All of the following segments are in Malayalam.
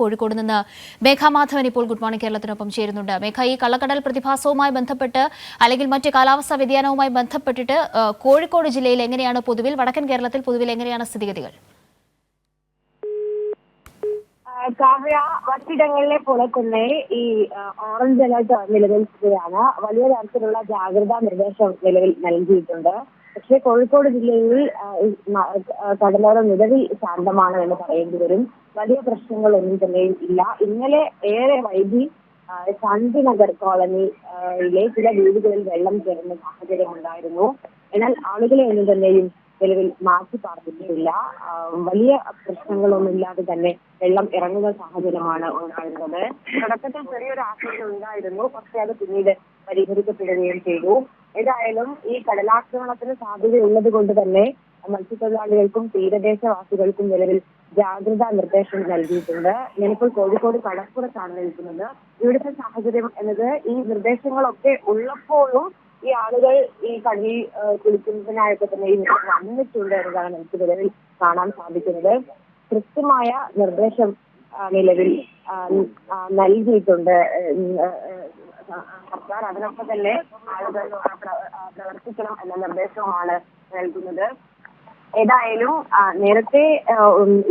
കോഴിക്കോട് നിന്ന് മേഘാമാധവൻ ഇപ്പോൾ ഗുഡ് മോർണിംഗ് കേരളത്തിനൊപ്പം ചേരുന്നുണ്ട്. മേഘ, ഈ കള്ളക്കടൽ പ്രതിഭാസവുമായി ബന്ധപ്പെട്ട് അല്ലെങ്കിൽ മറ്റ് കാലാവസ്ഥാ വ്യതിയാനവുമായി ബന്ധപ്പെട്ടിട്ട് കോഴിക്കോട് ജില്ലയിൽ എങ്ങനെയാണ് പൊതുവിൽ, വടക്കൻ കേരളത്തിൽ പൊതുവിൽ എങ്ങനെയാണ് സ്ഥിതിഗതികൾ? കാവ്യ, മറ്റിടങ്ങളിലെ പോലെ തന്നെ ഈ ഓറഞ്ച് അലർട്ട് നിലനിൽക്കുകയാണ്. വലിയ തരത്തിലുള്ള ജാഗ്രതാ നിർദ്ദേശം നിലവിൽ നൽകിയിട്ടുണ്ട്. പക്ഷേ കോഴിക്കോട് ജില്ലയിൽ കടലോരം നിലവിൽ ശാന്തമാണ് എന്ന് പറയേണ്ടി വരും. വലിയ പ്രശ്നങ്ങളൊന്നും തന്നെയും ഇല്ല. ഇന്നലെ ഏറെ വൈകി ശാന്തിനഗർ കോളനിയിലെ ചില വീടുകളിൽ വെള്ളം കയറുന്ന സാഹചര്യം ഉണ്ടായിരുന്നു. എന്നാൽ ആളുകളെ ഒന്നും തന്നെയും നിലവിൽ മാറ്റി പാർപ്പിച്ചിട്ടില്ല. വലിയ പ്രശ്നങ്ങളൊന്നും ഇല്ലാതെ തന്നെ വെള്ളം ഇറങ്ങുന്ന സാഹചര്യമാണ് ഉണ്ടായിരുന്നത്. തുടക്കത്തിൽ ചെറിയൊരു ആശങ്ക ഉണ്ടായിരുന്നു, പക്ഷേ അത് പിന്നീട് പരിഹരിക്കപ്പെടുകയും ചെയ്തു. ഏതായാലും ഈ കടലാക്രമണത്തിന് സാധ്യതയുള്ളത് കൊണ്ട് തന്നെ മത്സ്യത്തൊഴിലാളികൾക്കും തീരദേശവാസികൾക്കും നിലവിൽ ജാഗ്രതാ നിർദ്ദേശം നൽകിയിട്ടുണ്ട്. ഞാനിപ്പോൾ കോഴിക്കോട് കടപ്പുറത്താണ് നിൽക്കുന്നത്. ഇവിടുത്തെ സാഹചര്യം എന്നത് ഈ നിർദ്ദേശങ്ങളൊക്കെ ഉള്ളപ്പോഴും ഈ ആളുകൾ ഈ കടലിൽ കുളിക്കുന്നതിനായൊക്കെ തന്നെ വന്നിട്ടുണ്ട് എന്നതാണ് നമുക്ക് നിലവിൽ കാണാൻ സാധിക്കുന്നത്. കൃത്യമായ നിർദ്ദേശം നിലവിൽ നൽകിയിട്ടുണ്ട് സർക്കാർ. അതിനൊപ്പം തന്നെ ആളുകൾ പ്രവർത്തിക്കണം എന്ന നിർദ്ദേശവുമാണ് നൽകുന്നത്. ഏതായാലും നേരത്തെ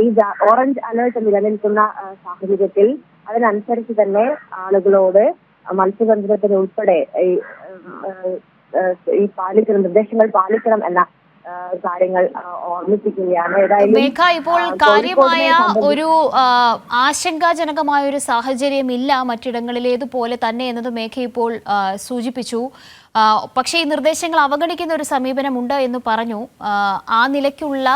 ഈ ഓറഞ്ച് അലേർട്ട് നിലനിൽക്കുന്ന സാഹചര്യത്തിൽ അതിനനുസരിച്ച് തന്നെ ആളുകളോട് മത്സ്യബന്ധനത്തിന് ഉൾപ്പെടെ ഈ നിർദ്ദേശങ്ങൾ പാലിക്കണം എന്ന കാര്യങ്ങൾ ഓർമ്മിപ്പിക്കുകയാണ്. മേഘ, ഇപ്പോൾ കാര്യമായ ഒരു ആശങ്കാജനകമായ ഒരു സാഹചര്യം ഇല്ല മറ്റിടങ്ങളിലേതുപോലെ തന്നെ എന്നത് മേഘ ഇപ്പോൾ സൂചിപ്പിച്ചു. പക്ഷേ ഈ നിർദ്ദേശങ്ങൾ അവഗണിക്കുന്ന ഒരു സമീപനമുണ്ട് എന്ന് പറഞ്ഞു. ആ നിലയ്ക്കുള്ള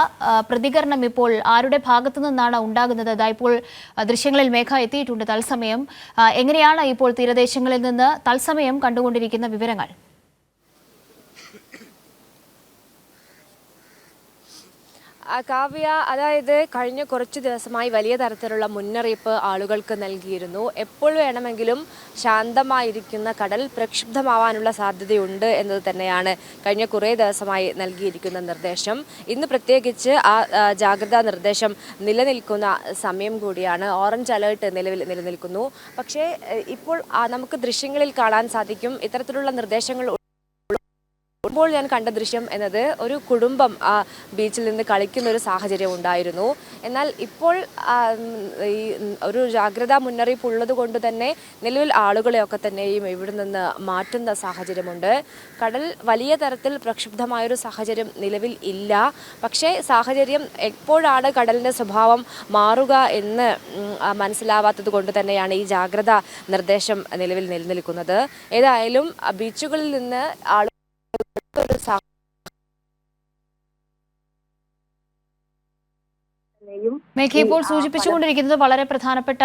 പ്രതികരണം ഇപ്പോൾ ആരുടെ ഭാഗത്തു നിന്നാണ് ഉണ്ടാകുന്നത്? ഇപ്പോൾ ദൃശ്യങ്ങളിൽ മേഘ എത്തിയിട്ടുണ്ട് തത്സമയം. എങ്ങനെയാണ് ഇപ്പോൾ തീരദേശങ്ങളിൽ നിന്ന് തത്സമയം കണ്ടുകൊണ്ടിരിക്കുന്ന വിവരങ്ങൾ? കാവ്യ, അതായത് കഴിഞ്ഞ കുറച്ച് ദിവസമായി വലിയ തരത്തിലുള്ള മുന്നറിയിപ്പ് ആളുകൾക്ക് നൽകിയിരുന്നു. എപ്പോൾ വേണമെങ്കിലും ശാന്തമായിരിക്കുന്ന കടൽ പ്രക്ഷുബ്ധമാവാനുള്ള സാധ്യതയുണ്ട് എന്നത് തന്നെയാണ് കഴിഞ്ഞ കുറേ ദിവസമായി നൽകിയിരിക്കുന്ന നിർദ്ദേശം. ഇന്ന് പ്രത്യേകിച്ച് ആ ജാഗ്രതാ നിർദ്ദേശം നിലനിൽക്കുന്ന സമയം കൂടിയാണ്. ഓറഞ്ച് അലേർട്ട് നിലനിൽക്കുന്നു. പക്ഷേ ഇപ്പോൾ നമുക്ക് ദൃശ്യങ്ങളിൽ കാണാൻ സാധിക്കും ഇത്തരത്തിലുള്ള നിർദ്ദേശങ്ങൾ. ഇപ്പോൾ ഞാൻ കണ്ട ദൃശ്യം എന്നത് ഒരു കുടുംബം ആ ബീച്ചിൽ നിന്ന് കളിക്കുന്ന ഒരു സാഹചര്യം ഉണ്ടായിരുന്നു. എന്നാൽ ഇപ്പോൾ ഈ ഒരു ജാഗ്രതാ മുന്നറിയിപ്പ് ഉള്ളത് കൊണ്ട് തന്നെ നിലവിൽ ആളുകളെയൊക്കെ തന്നെയും ഇവിടെ നിന്ന് മാറ്റുന്ന സാഹചര്യമുണ്ട്. കടൽ വലിയ തരത്തിൽ പ്രക്ഷുബ്ധമായൊരു സാഹചര്യം നിലവിൽ ഇല്ല. പക്ഷേ സാഹചര്യം എപ്പോഴാണ് കടലിൻ്റെ സ്വഭാവം മാറുക എന്ന് മനസ്സിലാവാത്തത് കൊണ്ട് തന്നെയാണ് ഈ ജാഗ്രതാ നിർദ്ദേശം നിലവിൽ നിലനിൽക്കുന്നത്. ഏതായാലും ബീച്ചുകളിൽ നിന്ന് മേഘ ഇപ്പോൾ സൂചിപ്പിച്ചുകൊണ്ടിരിക്കുന്നത് വളരെ പ്രധാനപ്പെട്ട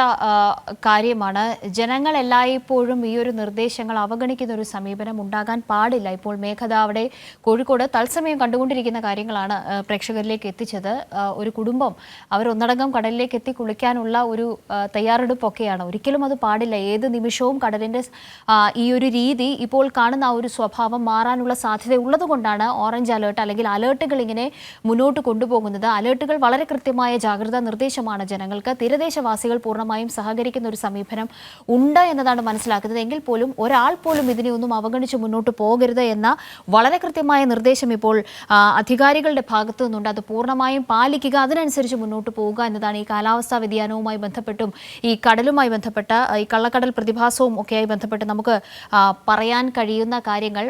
കാര്യമാണ്. ജനങ്ങൾ എല്ലായ്പ്പോഴും ഈ ഒരു നിർദ്ദേശങ്ങൾ അവഗണിക്കുന്ന ഒരു സമീപനം ഉണ്ടാകാൻ പാടില്ല. ഇപ്പോൾ മേഘത അവിടെ കോഴിക്കോട് തത്സമയം കണ്ടുകൊണ്ടിരിക്കുന്ന കാര്യങ്ങളാണ് പ്രേക്ഷകരിലേക്ക് എത്തിച്ചത്. ഒരു കുടുംബം അവരൊന്നടങ്കം കടലിലേക്ക് എത്തി കുളിക്കാനുള്ള ഒരു തയ്യാറെടുപ്പൊക്കെയാണ്. ഒരിക്കലും അത് പാടില്ല. ഏത് നിമിഷവും കടലിൻ്റെ ഈ ഒരു രീതി, ഇപ്പോൾ കാണുന്ന ആ ഒരു സ്വഭാവം മാറാനുള്ള സാധ്യത ഉള്ളതുകൊണ്ടാണ് ഓറഞ്ച് അലേർട്ട് അല്ലെങ്കിൽ അലേർട്ടുകൾ ഇങ്ങനെ മുന്നോട്ട് കൊണ്ടുപോകുന്നത്. അലേർട്ടുകൾ വളരെ കൃത്യമായ ജാഗ്രതാ നിർദ്ദേശമാണ് ജനങ്ങൾക്ക്. തീരദേശവാസികൾ പൂർണ്ണമായും സഹകരിക്കുന്ന ഒരു സമീപനം ഉണ്ട് എന്നതാണ് മനസ്സിലാക്കുന്നത്. എങ്കിൽ പോലും ഒരാൾ പോലും ഇതിനെ ഒന്നും അവഗണിച്ച് മുന്നോട്ട് പോകരുത് എന്ന വളരെ കൃത്യമായ നിർദ്ദേശം ഇപ്പോൾ അധികാരികളുടെ ഭാഗത്തു നിന്നുണ്ട്. അത് പൂർണ്ണമായും പാലിക്കുക, അതിനനുസരിച്ച് മുന്നോട്ട് പോവുക എന്നതാണ് ഈ കാലാവസ്ഥാ വ്യതിയാനവുമായി ബന്ധപ്പെട്ടും ഈ കടലുമായി ബന്ധപ്പെട്ട ഈ കള്ളക്കടൽ പ്രതിഭാസവും ഒക്കെയായി ബന്ധപ്പെട്ട് നമുക്ക് പറയാൻ കഴിയുന്ന കാര്യങ്ങൾ.